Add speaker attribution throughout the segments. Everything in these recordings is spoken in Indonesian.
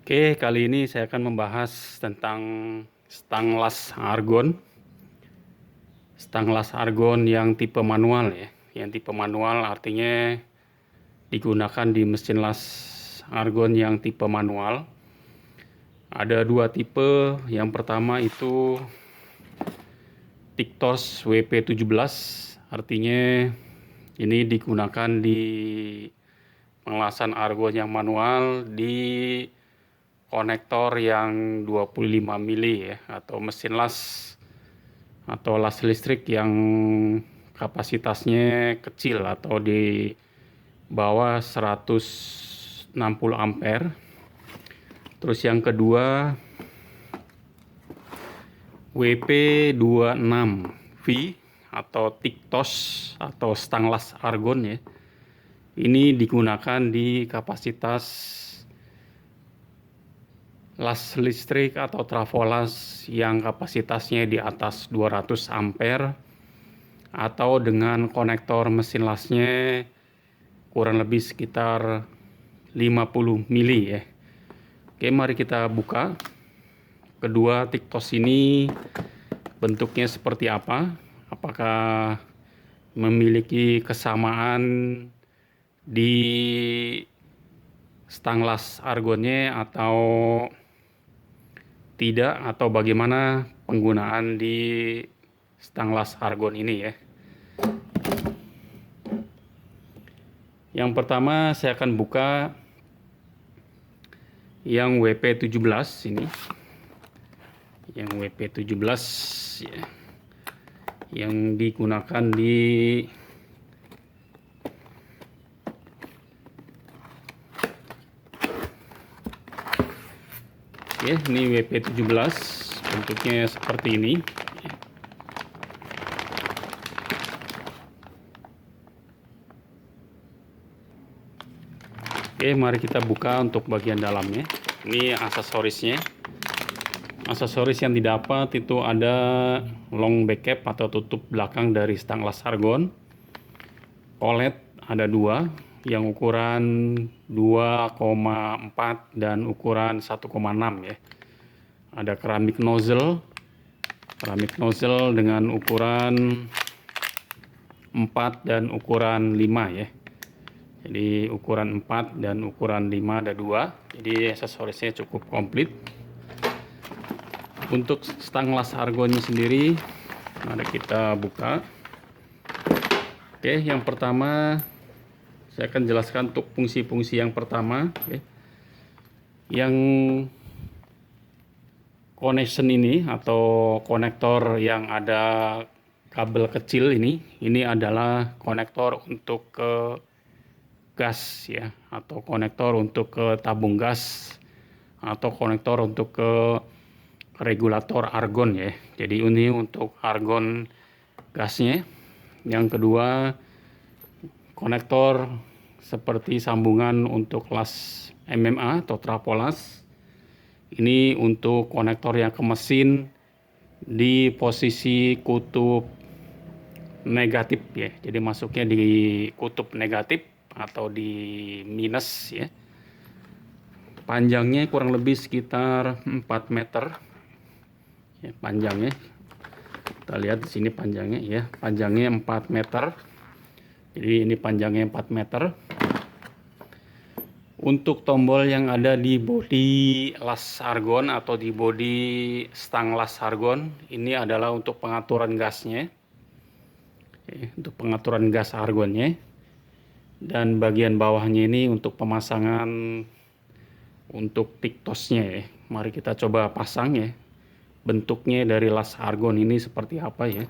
Speaker 1: Oke, kali ini saya akan membahas tentang stang las argon. Stang las argon yang tipe manual ya. Yang tipe manual artinya digunakan di mesin las argon yang tipe manual. Ada dua tipe. Yang pertama itu Tictos WP17, artinya ini digunakan di pengelasan argon yang manual di konektor yang 25 mili ya, atau mesin las atau las listrik yang kapasitasnya kecil atau di bawah 160 ampere. Terus yang kedua WP26V atau Tictos atau stang las argon ya. Ini digunakan di kapasitas las listrik atau trafolas yang kapasitasnya di atas 200 ampere atau dengan konektor mesin lasnya kurang lebih sekitar 50 mili ya. Oke, mari kita buka. Kedua Tictos ini bentuknya seperti apa? Apakah memiliki kesamaan di stang las argonnya atau tidak, atau bagaimana penggunaan di stang las argon ini ya. Yang pertama saya akan buka yang WP17 ini. Yang WP17 ya, yang digunakan di ini WP17, bentuknya seperti ini. Oke, mari kita buka untuk bagian dalamnya. Ini aksesorisnya. Aksesoris yang didapat itu ada long back cap atau tutup belakang dari stang las argon. Collet ada dua, yang ukuran 2,4 dan ukuran 1,6 ya. Ada keramik nozzle dengan ukuran 4 dan ukuran 5 ya. Jadi ukuran 4 dan ukuran 5 ada dua. Jadi aksesorisnya cukup komplit. Untuk stang las argonnya sendiri, mari kita buka. Oke, yang pertama saya akan jelaskan untuk fungsi-fungsi yang pertama. Oke. Yang connection ini atau konektor yang ada kabel kecil ini adalah konektor untuk ke gas ya, atau konektor untuk ke tabung gas, atau konektor untuk ke regulator argon ya. Jadi ini untuk argon gasnya. Yang kedua, konektor seperti sambungan untuk las MMA atau trafolas. Ini untuk konektor yang ke mesin di posisi kutub negatif ya. Jadi masuknya di kutub negatif atau di minus ya. Panjangnya kurang lebih sekitar 4 meter. Ya, panjangnya kita lihat di sini panjangnya ya, panjangnya 4 meter. Jadi ini panjangnya 4 meter. Untuk tombol yang ada di bodi las argon atau di bodi stang las argon ini adalah untuk pengaturan gasnya, untuk pengaturan gas argonnya. Dan bagian bawahnya ini untuk pemasangan untuk Tictosnya ya. Mari kita coba pasang ya. Bentuknya dari las argon ini seperti apa ya.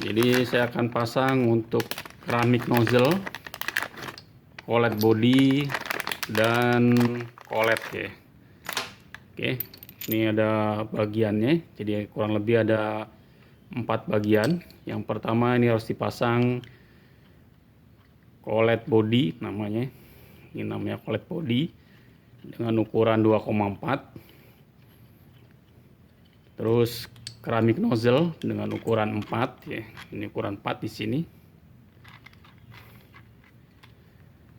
Speaker 1: Jadi saya akan pasang untuk keramik nozzle, collet body, dan collet ya. Oke, ini ada bagiannya. Jadi kurang lebih ada 4 bagian. Yang pertama ini harus dipasang collet body namanya. Ini namanya collet body dengan ukuran 2,4. Terus keramik nozzle dengan ukuran 4 ya. Ini ukuran 4 di sini.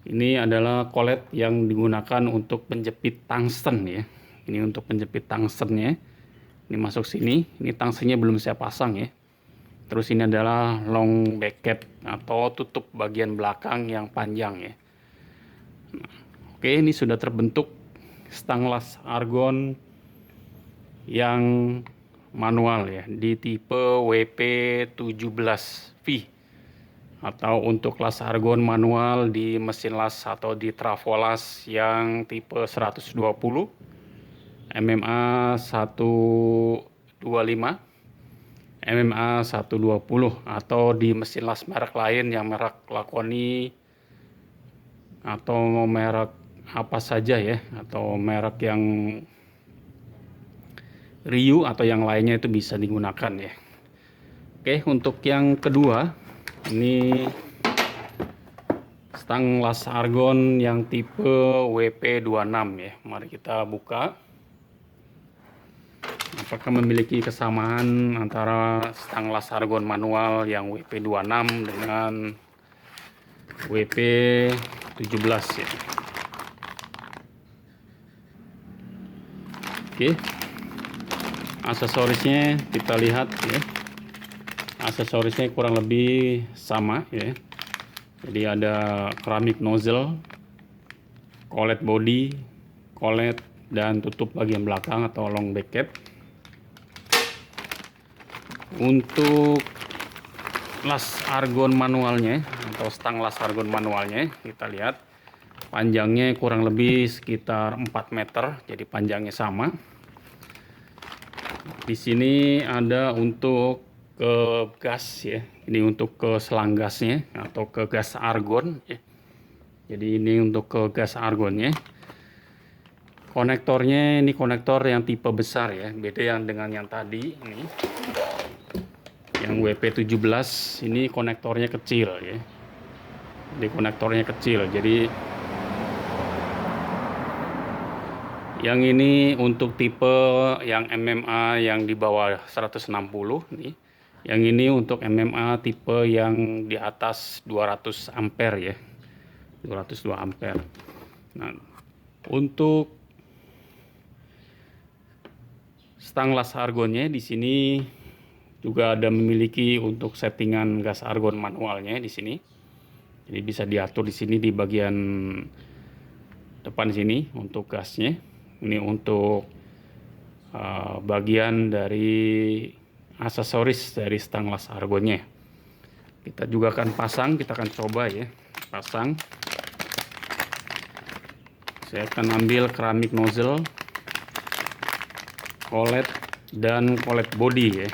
Speaker 1: Ini adalah collet yang digunakan untuk penjepit tungsten ya. Ini untuk penjepit tungstennya. Ini masuk sini. Ini tungstennya belum saya pasang ya. Terus ini adalah long back cap atau tutup bagian belakang yang panjang ya. Oke, ini sudah terbentuk stang las argon yang manual ya di tipe WP17V. Atau untuk las argon manual di mesin las atau di travolas yang tipe 120 MMA 125 MMA 120 atau di mesin las merek lain yang merek Laconi atau merek apa saja ya, atau merek yang Ryu atau yang lainnya itu bisa digunakan ya. Oke, untuk yang kedua ini stang las argon yang tipe WP26 ya. Mari kita buka. Apakah memiliki kesamaan antara stang las argon manual yang WP26 dengan WP17 ya. Oke. Aksesorisnya kita lihat ya. Aksesorisnya kurang lebih sama ya. Jadi ada keramik nozzle, collet body, collet dan tutup bagian belakang atau long back cap. Untuk las argon manualnya atau stang las argon manualnya kita lihat panjangnya kurang lebih sekitar 4 meter, jadi panjangnya sama. Di sini ada untuk ke gas ya, ini untuk ke selang gasnya atau ke gas argon ya. Jadi ini untuk ke gas argonnya. Konektornya ini konektor yang tipe besar ya, beda yang dengan yang tadi ini. Yang WP17 ini konektornya kecil ya. Jadi konektornya kecil. Jadi yang ini untuk tipe yang MMA yang di bawah 160 nih. Yang ini untuk MMA tipe yang di atas 200 ampere ya. 202 ampere. Nah, untuk stang las argonnya di sini juga ada memiliki untuk settingan gas argon manualnya di sini. Jadi bisa diatur di sini di bagian depan sini untuk gasnya. Ini untuk bagian dari aksesoris dari stang las argonnya. Kita juga akan pasang, kita akan coba ya pasang. Saya akan ambil keramik nozzle, collet dan collet body ya.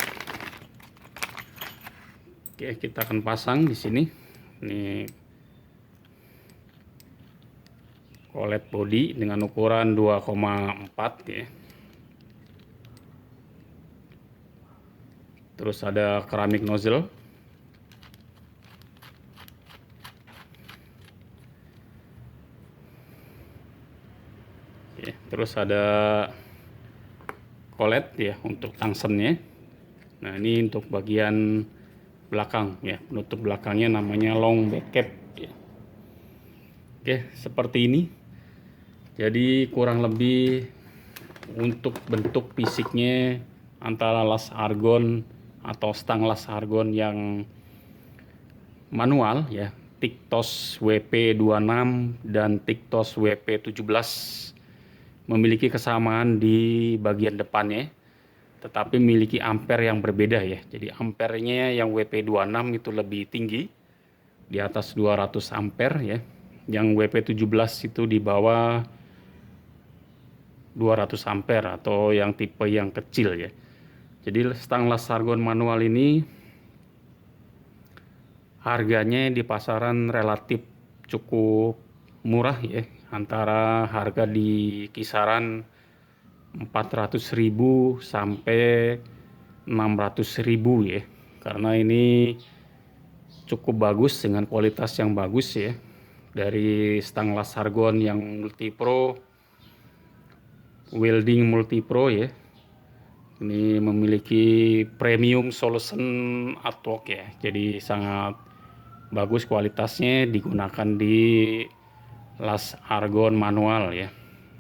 Speaker 1: Oke, kita akan pasang di sini. Ini collet body dengan ukuran 2,4 ya. Terus ada keramik nozzle. Oke, terus ada collet ya untuk tungstennya. Nah, ini untuk bagian belakang ya, penutup belakangnya namanya long back cap ya. Oke, seperti ini. Jadi kurang lebih untuk bentuk fisiknya antara las argon atau stang las argon yang manual ya, Tictos WP26 dan Tictos WP17 memiliki kesamaan di bagian depannya, tetapi memiliki ampere yang berbeda ya. Jadi ampernya yang WP26 itu lebih tinggi, di atas 200 ampere ya. Yang WP17 itu di bawah 200 ampere atau yang tipe yang kecil ya. Jadi stang las argon manual ini harganya di pasaran relatif cukup murah ya, antara harga di kisaran 400.000 sampai 600.000 ya. Karena ini cukup bagus dengan kualitas yang bagus ya. Dari stang las argon yang multipro, welding multipro ya. Ini memiliki premium solution artwork ya. Jadi sangat bagus kualitasnya, digunakan di las argon manual ya,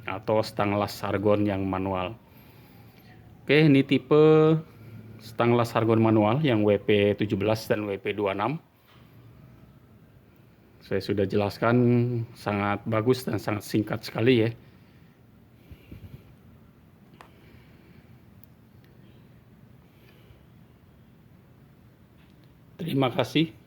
Speaker 1: atau stang las argon yang manual. Oke, ini tipe stang las argon manual yang WP17 dan WP26. Saya sudah jelaskan, sangat bagus dan sangat singkat sekali ya. Terima kasih.